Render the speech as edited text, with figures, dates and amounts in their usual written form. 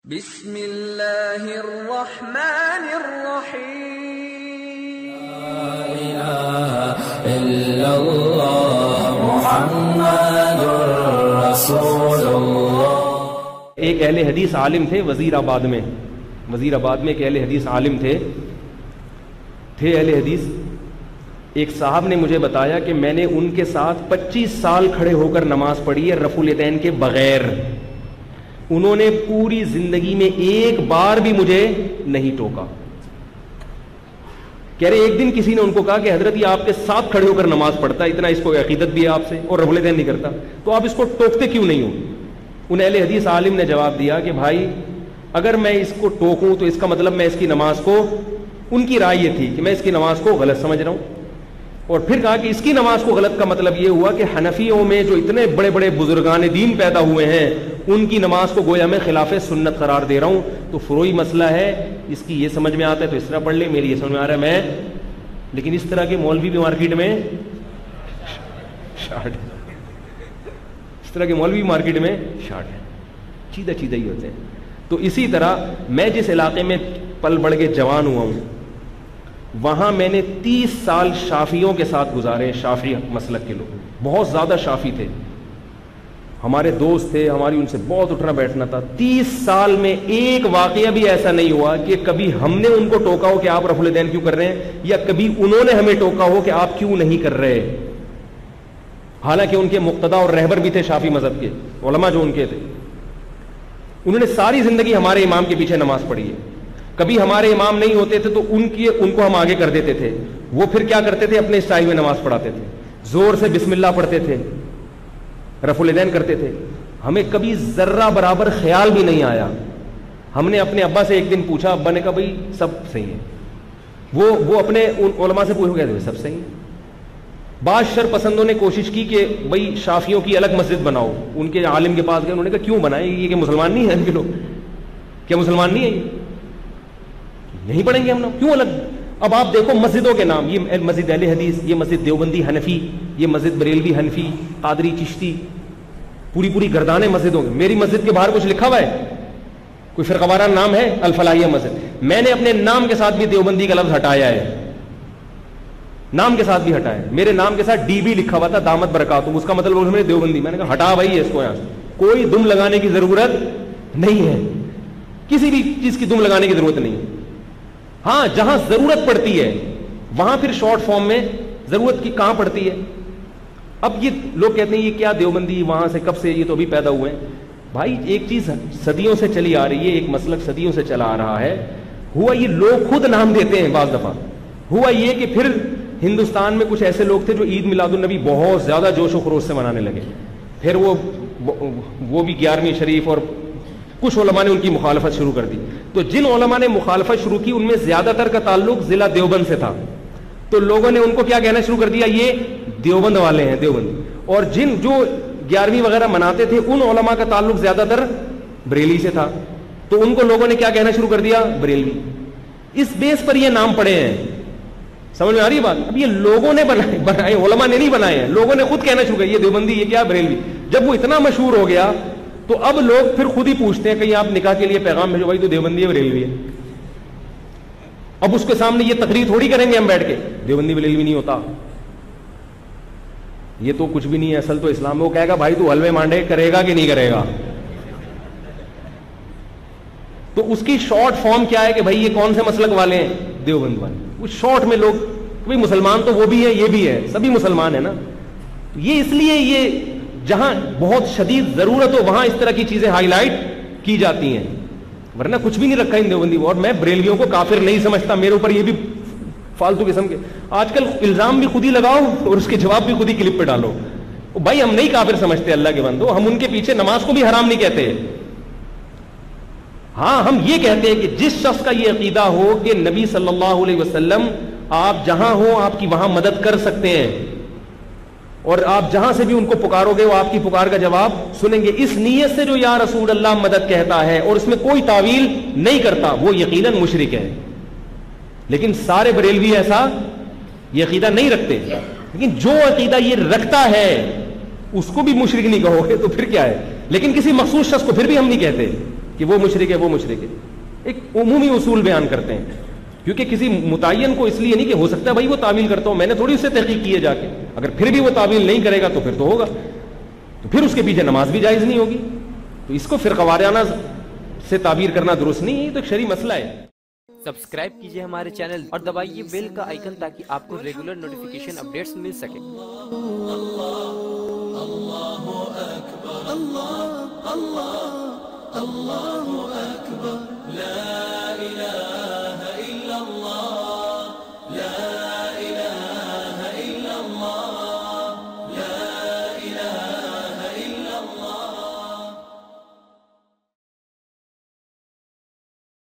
بسم اللہ الرحمن الرحیم لا الہ الا اللہ محمد رسول اللہ۔ ایک اہل حدیث عالم تھے وزیر آباد میں ایک اہل حدیث عالم تھے اہل حدیث۔ ایک صاحب نے مجھے بتایا کہ میں نے ان کے ساتھ 25 سال کھڑے ہو کر نماز پڑھی ہے رفع الیدین کے بغیر۔ انہوں نے پوری زندگی میں ایک بار بھی مجھے نہیں ٹوکا۔ کہہ رہے ایک دن کسی نے ان کو کہا کہ حضرت یہ آپ کے ساتھ کھڑے ہو کر نماز پڑھتا ہے، اتنا اس کو عقیدت بھی ہے آپ سے اور رفع الیدین نہیں کرتا، تو آپ اس کو ٹوکتے کیوں نہیں ہو؟ ان اہل حدیث عالم نے جواب دیا کہ بھائی اگر میں اس کو ٹوکوں تو اس کا مطلب میں اس کی نماز کو، ان کی رائے یہ تھی کہ میں اس کی نماز کو غلط سمجھ رہا ہوں، اور پھر کہا کہ اس کی نماز کو غلط کا مطلب یہ ہوا کہ حنفیوں میں جو اتنے بڑے بڑے بزرگان دین پیدا ہوئے ہیں ان کی نماز کو گویا میں خلاف سنت قرار دے رہا ہوں، تو فروعی مسئلہ ہے، اس کی یہ سمجھ میں آتا ہے تو اس طرح پڑھ لے، میری یہ سمجھ میں آ رہا ہے میں، لیکن اس طرح کے مولوی بھی مارکیٹ میں شارٹ ہے، اس طرح کے مولوی مارکیٹ میں شارٹ ہے، چیدہ ہی ہوتے ہیں۔ تو اسی طرح میں جس علاقے میں پل بڑھ کے جوان ہوا ہوں وہاں میں نے 30 سال شافیوں کے ساتھ گزارے، شافعی مسلک کے لوگ بہت زیادہ شافی تھے، ہمارے دوست تھے، ہماری ان سے بہت اٹھنا بیٹھنا تھا۔ 30 سال میں ایک واقعہ بھی ایسا نہیں ہوا کہ کبھی ہم نے ان کو ٹوکا ہو کہ آپ رفع الیدین کیوں کر رہے ہیں، یا کبھی انہوں نے ہمیں ٹوکا ہو کہ آپ کیوں نہیں کر رہے۔ حالانکہ ان کے مقتدا اور رہبر بھی تھے شافعی مذہب کے علماء جو ان کے تھے، انہوں نے ساری زندگی ہمارے امام کے پیچھے نماز پڑھی ہے۔ کبھی ہمارے امام نہیں ہوتے تھے تو ان کو ہم آگے کر دیتے تھے، وہ پھر کیا کرتے تھے اپنے اسٹائل میں نماز پڑھاتے تھے، زور سے بسم اللہ پڑھتے تھے، رفع الیدین کرتے تھے۔ ہمیں کبھی ذرہ برابر خیال بھی نہیں آیا۔ ہم نے اپنے ابا سے ایک دن پوچھا، ابا نے کہا بھائی سب صحیح ہے، وہ اپنے علماء سے پوچھ گئے سب صحیح ہے۔ بعض شر پسندوں نے کوشش کی کہ بھائی شافیوں کی الگ مسجد بناؤ، ان کے عالم کے پاس گئے، انہوں نے کہا کیوں بنائیں، یہ کہ مسلمان نہیں ہیں ان کے لوگ، کیا مسلمان نہیں ہیں، نہیں پڑھیں گے ہم لوگ، کیوں الگ؟ اب آپ دیکھو مسجدوں کے نام، یہ مسجد اہل حدیث، یہ مسجد دیوبندی حنفی، یہ مسجد بریلوی حنفی، قادری چشتی، پوری گردانیں مسجدوں کی۔ میری مسجد کے باہر کچھ لکھا ہوا ہے، کوئی فرقہ وارانہ نام ہے؟ الفلاحیہ مسجد۔ میں نے اپنے نام کے ساتھ بھی دیوبندی کا لفظ ہٹایا ہے، نام کے ساتھ بھی ہٹایا ہے۔ میرے نام کے ساتھ ڈی بی لکھا ہوا تھا، دامت برکاتہم، اس کا مطلب اس میں دیوبندی، میں نے کہا ہٹا بھائی اس کو یہاں سے، کوئی دم لگانے کی ضرورت نہیں ہے، کسی بھی چیز کی دم لگانے کی ضرورت نہیں ہے۔ ہاں جہاں ضرورت پڑتی ہے وہاں پھر شارٹ فارم میں ضرورت کی کہاں پڑتی ہے۔ اب یہ لوگ کہتے ہیں یہ کیا دیوبندی وہاں سے کب سے، یہ تو ابھی پیدا ہوئے ہیں۔ بھائی ایک چیز صدیوں سے چلی آ رہی ہے، ایک مسلک صدیوں سے چلا آ رہا ہے، ہوا یہ لوگ خود نام دیتے ہیں بعض دفعہ۔ ہوا یہ کہ پھر ہندوستان میں کچھ ایسے لوگ تھے جو عید میلاد النبی بہت زیادہ جوش و خروش سے منانے لگے، پھر وہ بھی 11ویں شریف، اور کچھ علماء نے ان کی مخالفت شروع کر دی۔ تو جن علماء نے مخالفت شروع کی ان میں زیادہ تر کا تعلق ضلع دیوبند سے تھا، تو لوگوں نے ان کو کیا کہنا شروع کر دیا، یہ دیوبند والے ہیں، دیوبند۔ اور جن جو 11ویں وغیرہ مناتے تھے ان علماء کا تعلق زیادہ تر بریلی سے تھا، تو ان کو لوگوں نے کیا کہنا شروع کر دیا، بریلوی۔ اس بیس پر یہ نام پڑے ہیں، سمجھ میں آ رہی ہے بات؟ اب یہ لوگوں نے بنائے، علماء نے نہیں بنائے ہیں، لوگوں نے خود کہنا شروع کر یہ دیوبندی، یہ کیا بریلوی۔ جب وہ اتنا مشہور ہو گیا تو اب لوگ پھر خود ہی پوچھتے ہیں کہیں آپ نکاح کے لیے پیغام بھیجو، بھائی تو دیوبندی ہے بریلوی ہے۔ اب اس کے سامنے یہ تقریر تھوڑی کریں گے ہم بیٹھ کے دیوبندی بریلوی نہیں ہوتا، یہ تو کچھ بھی نہیں ہے، اصل تو اسلام میں۔ وہ کہے گا بھائی تو حلوے مانڈے کرے گا کہ نہیں کرے گا؟ تو اس کی شارٹ فارم کیا ہے کہ بھائی یہ کون سے مسلک والے ہیں، دیوبند والے۔ اس شارٹ میں لوگ بھائی مسلمان تو وہ بھی ہے یہ بھی ہے، سبھی مسلمان ہیں نا۔ یہ اس لیے یہ جہاں بہت شدید ضرورت ہو وہاں اس طرح کی چیزیں ہائی لائٹ کی جاتی ہیں، ورنہ کچھ بھی نہیں رکھا ان دیوبندی۔ اور میں بریلویوں کو کافر نہیں سمجھتا، میرے اوپر یہ بھی فالتو قسم کے آج کل الزام بھی خود ہی لگاؤ اور اس کے جواب بھی خود ہی کلپ پہ ڈالو۔ بھائی ہم نہیں کافر سمجھتے اللہ کے بندو، ہم ان کے پیچھے نماز کو بھی حرام نہیں کہتے۔ ہاں ہم یہ کہتے ہیں کہ جس شخص کا یہ عقیدہ ہو کہ نبی صلی اللہ علیہ وسلم آپ جہاں ہو آپ کی وہاں مدد کر سکتے ہیں، اور آپ جہاں سے بھی ان کو پکارو گے وہ آپ کی پکار کا جواب سنیں گے، اس نیت سے جو یا رسول اللہ مدد کہتا ہے اور اس میں کوئی تعویل نہیں کرتا وہ یقیناً مشرک ہے۔ لیکن سارے بریلوی ایسا یہ عقیدہ نہیں رکھتے، لیکن جو عقیدہ یہ رکھتا ہے اس کو بھی مشرک نہیں کہو گے تو پھر کیا ہے۔ لیکن کسی مخصوص شخص کو پھر بھی ہم نہیں کہتے، کہ وہ مشرک ہے وہ مشرک ہے. ایک عمومی اصول بیان کرتے ہیں, کیونکہ کسی متعین کو اس لیے نہیں کہ ہو سکتا ہے بھائی وہ تعویل کرتا ہوں, میں نے تھوڑی اس سے تحقیق کی ہے جا کے, اگر پھر بھی وہ تعویل نہیں کرے گا تو پھر تو ہوگا, تو پھر اس کے پیچھے نماز بھی جائز نہیں ہوگی. تو اس کو فرقہ وارانہ سے تعبیر کرنا درست نہیں ہے, یہ تو ایک شرعی مسئلہ ہے. سبسکرائب کیجئے ہمارے چینل اور دبائیے بیل کا آئیکن تاکہ آپ کو ریگولر نوٹیفیکیشن اپڈیٹس مل سکے. اللہ اکبر لا الہ